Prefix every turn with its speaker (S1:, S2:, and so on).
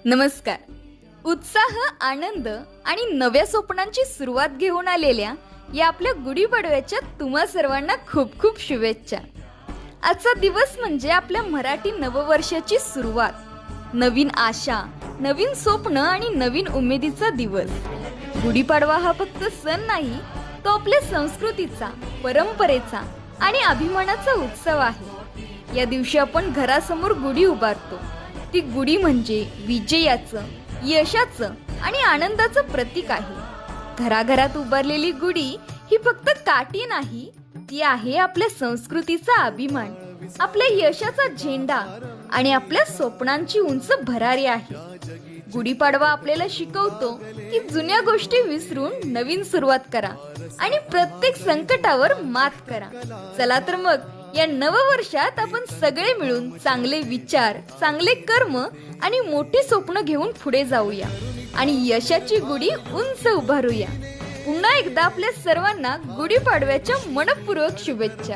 S1: नमस्कार. उत्साह, आनंद आणि नव्या स्वप्नांची सुरुवात घेऊन आलेल्या या आपल्या गुढीपाडव्याच्या तुम्हा सर्वांना खूप खूप शुभेच्छा. आजचा दिवस म्हणजे आपल्या मराठी नववर्षाची सुरुवात, नवीन आशा, नवीन स्वप्न आणि नवीन उमेदीचा दिवस. गुढीपाडवा हा फक्त सण नाही, तो आपल्या संस्कृतीचा, परंपरेचा आणि अभिमानाचा उत्सव आहे. या दिवशी आपण घरासमोर गुढी उभारतो. ती गुढी म्हणजे विजयाचं, यशाचं आणि आनंदाचं प्रतीक आहे. घराघरात उभारलेली गुढी ही फक्त काठी नाही, ती आहे आपल्या संस्कृतीचा अभिमान, आपल्या यशाचा झेंडा आणि आपल्या स्वप्नांची उंच भरारी आहे. गुढीपाडवा आपल्याला शिकवतो की जुन्या गोष्टी विसरून नवीन सुरुवात करा आणि प्रत्येक संकटावर मात करा. चला तर मग या नववर्षात आपण सगळे मिळून चांगले विचार, चांगले कर्म आणि मोठी स्वप्न घेऊन पुढे जाऊया आणि यशाची गुढी उंच उभारूया. पुन्हा एकदा आपल्या सर्वांना गुढीपाडव्याच्या मनपूर्वक शुभेच्छा.